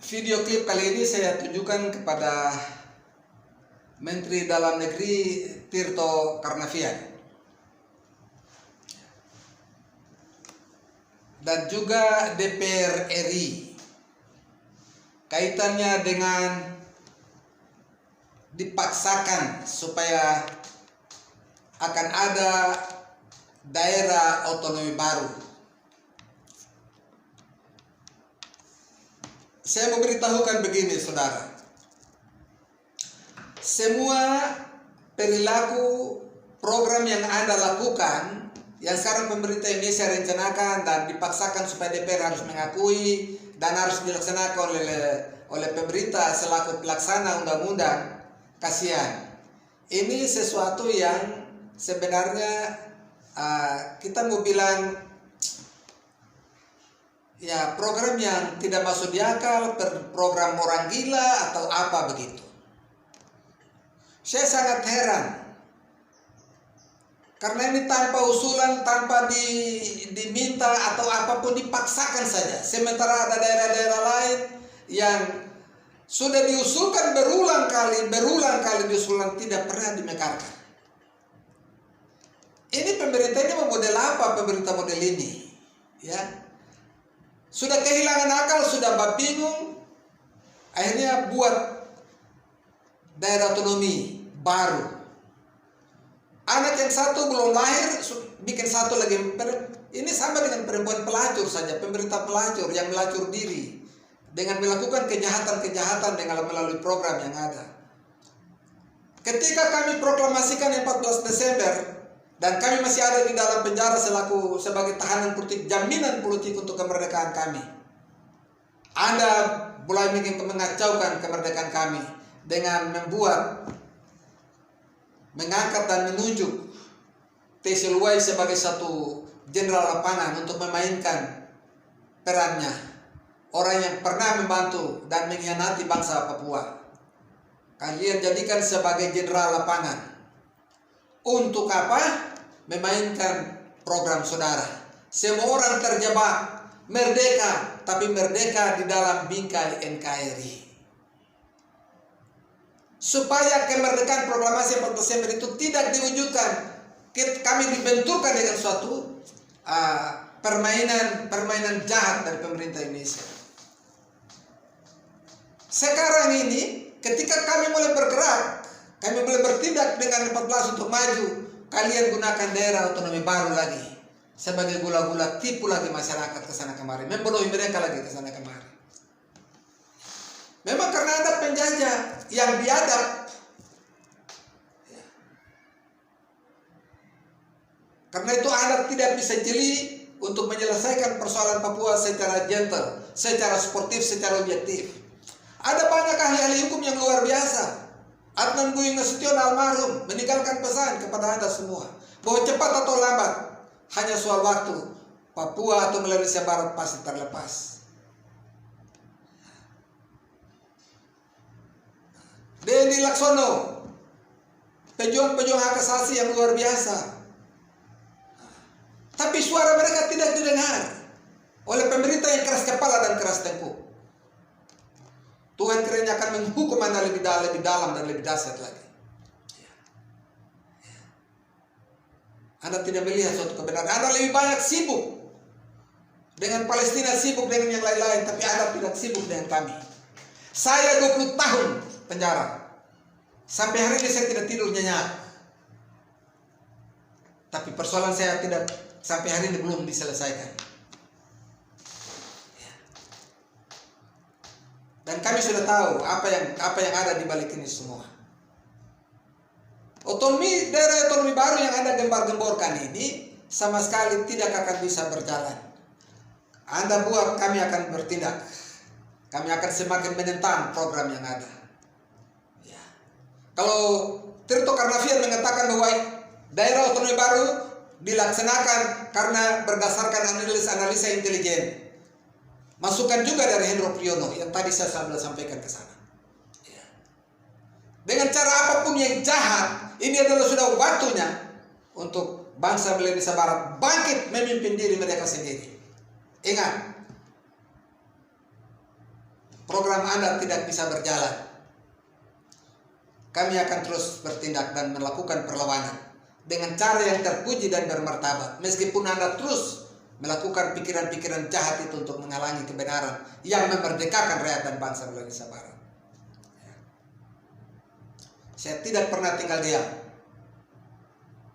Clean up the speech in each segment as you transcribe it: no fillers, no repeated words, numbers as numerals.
Video klip kali ini saya tujukan kepada Menteri Dalam Negeri Tirto Karnavian dan juga DPR RI, kaitannya dengan dipaksakan supaya akan ada daerah otonomi baru. Saya memberitahukan begini, saudara. Semua perilaku program yang Anda lakukan, yang sekarang pemerintah Indonesia rencanakan dan dipaksakan supaya DPR harus mengakui dan harus dilaksanakan oleh pemerintah selaku pelaksana undang-undang, kasihan. Ini sesuatu yang sebenarnya kita mau bilang ya program yang tidak masuk di akal, program orang gila atau apa begitu. Saya sangat heran karena ini tanpa usulan, tanpa diminta atau apapun, dipaksakan saja. Sementara ada daerah-daerah lain yang sudah diusulkan berulang kali diusulkan, tidak pernah dimekarkan. Ini pemerintah ini mau model apa, pemerintah model ini? Ya, sudah kehilangan akal, sudah bingung, akhirnya buat daerah otonomi baru. Anak yang satu belum lahir, bikin satu lagi. Ini sama dengan perempuan pelacur saja, pemerintah pelacur yang melacur diri dengan melakukan kejahatan-kejahatan dengan melalui program yang ada. Ketika kami proklamasikan 14 Desember dan kami masih ada di dalam penjara sebagai tahanan politik, jaminan politik untuk kemerdekaan kami, Anda mulai mengacaukan kemerdekaan kami dengan mengangkat dan menunjuk Tessy Luai sebagai satu jenderal lapangan untuk memainkan perannya, orang yang pernah membantu dan mengkhianati bangsa Papua. Kalian jadikan sebagai jenderal lapangan. Untuk apa? Memainkan program saudara. Semua orang terjebak merdeka, tapi merdeka di dalam bingkai NKRI. Supaya kemerdekaan proklamasi 4 Desember itu tidak diwujudkan, kami dibenturkan dengan suatu permainan jahat dari pemerintah Indonesia. Sekarang ini ketika kami mulai bergerak, kami mulai bertindak dengan 14 untuk maju, kalian gunakan daerah otonomi baru lagi sebagai gula-gula, tipu lagi masyarakat ke sana kemari, membodohi mereka lagi ke sana kemari. Memang karena ada penjajah yang biadab. Karena itu Anda tidak bisa jeli untuk menyelesaikan persoalan Papua secara gentle, secara sportif, secara objektif. Ada banyak ahli-ahli hukum yang luar biasa. Adnan Buyung Nasution almarhum meninggalkan pesan kepada Anda semua bahwa cepat atau lambat, hanya soal waktu, Papua atau Indonesia Barat pasti terlepas. Denny Laksono, pejuang-pejuang hak asasi yang luar biasa, tapi suara mereka tidak didengar oleh pemerintah yang keras kepala dan keras tengkuk. Tuhan kiranya akan menghukum Anda lebih dalam dan lebih dahsyat lagi. Anda tidak melihat suatu kebenaran. Anda lebih banyak sibuk dengan Palestina, sibuk dengan yang lain-lain, tapi Anda tidak sibuk dengan kami. Saya 20 tahun penjara. Sampai hari ini saya tidak tidur nyenyak. Tapi persoalan saya tidak sampai hari ini belum diselesaikan. Dan kami sudah tahu apa yang ada di balik ini semua. Daerah otonomi baru yang Anda gembar-gemborkan ini sama sekali tidak akan bisa berjalan. Anda buat, kami akan bertindak. Kami akan semakin menentang program yang ada. Ya. Kalau Tirto Karnavian mengatakan bahwa daerah otonomi baru dilaksanakan karena berdasarkan analisa intelijen, masukan juga dari Hendro Priyono yang tadi saya sampaikan ke sana. Ya. Dengan cara apapun yang jahat, ini adalah sudah waktunya untuk bangsa Indonesia Barat bangkit memimpin diri mereka sendiri. Ingat, program Anda tidak bisa berjalan. Kami akan terus bertindak dan melakukan perlawanan dengan cara yang terpuji dan bermartabat. Meskipun Anda terus melakukan pikiran-pikiran jahat itu untuk menghalangi kebenaran yang memerdekakan rakyat dan bangsa Indonesia Barat. Saya tidak pernah tinggal diam.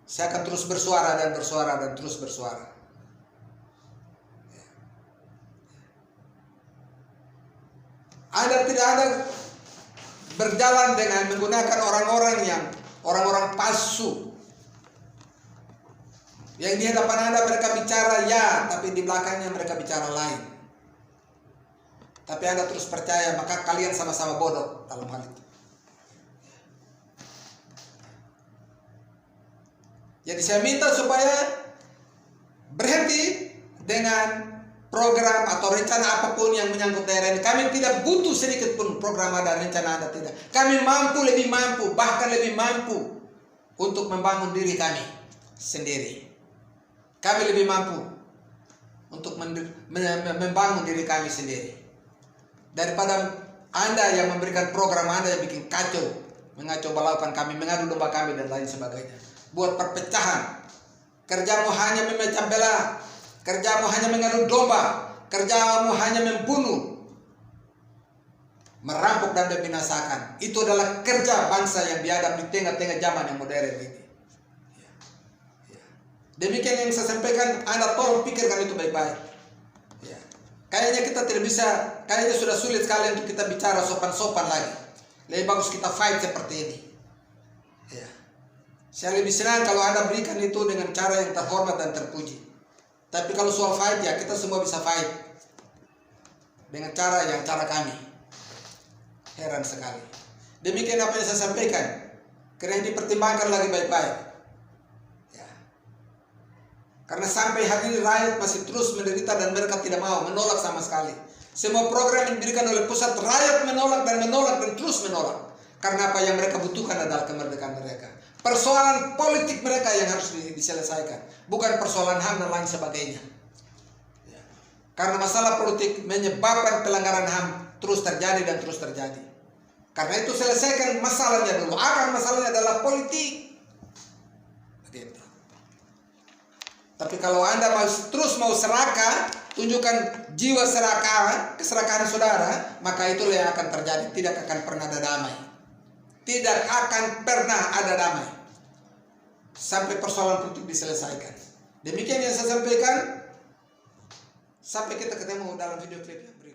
Saya akan terus bersuara dan bersuara dan terus bersuara. Anda tidak ada berjalan dengan menggunakan orang-orang palsu. Yang di hadapan Anda mereka bicara ya, tapi di belakangnya mereka bicara lain. Tapi Anda terus percaya, maka kalian sama-sama bodoh dalam hal itu. Jadi saya minta supaya berhenti dengan program atau rencana apapun yang menyangkut daerah ini. Kami tidak butuh sedikit pun program ada, rencana ada, tidak. Kami mampu, lebih mampu, bahkan lebih mampu untuk membangun diri kami sendiri. Kami lebih mampu untuk membangun diri kami sendiri. Daripada Anda yang memberikan program Anda yang bikin kacau, mengacau balaukan kami, mengadu domba kami dan lain sebagainya. Buat perpecahan. Kerjamu hanya memecah belah. Kerjamu hanya mengadu domba. Kerjamu hanya membunuh, merampok dan membinasakan. Itu adalah kerja bangsa yang biadab di tengah-tengah zaman yang modern ini. Demikian yang saya sampaikan, Anda tolong pikirkan itu baik-baik. Kayaknya kita tidak bisa, kayaknya sudah sulit sekali untuk kita bicara sopan-sopan lagi. Lebih bagus kita fight seperti ini. Saya lebih senang kalau Anda berikan itu dengan cara yang terhormat dan terpuji. Tapi kalau soal fight ya kita semua bisa fight dengan cara kami. Heran sekali. Demikian apa yang saya sampaikan. Karena dipertimbangkan lagi baik-baik. Karena sampai hari ini rakyat masih terus menderita dan mereka tidak mau, menolak sama sekali. Semua program yang diberikan oleh pusat, rakyat menolak dan terus menolak. Karena apa yang mereka butuhkan adalah kemerdekaan mereka. Persoalan politik mereka yang harus diselesaikan, bukan persoalan HAM dan lain sebagainya. Karena masalah politik menyebabkan pelanggaran HAM terus terjadi dan terus terjadi. Karena itu selesaikan masalahnya dulu. Akar masalahnya adalah politik. Begitu. Tapi kalau Anda terus mau serakah, tunjukkan jiwa keserakahan saudara, maka itulah yang akan terjadi. Tidak akan pernah ada damai. Tidak akan pernah ada damai sampai persoalan politik diselesaikan. Demikian yang saya sampaikan. Sampai kita ketemu dalam video klip yang berikutnya.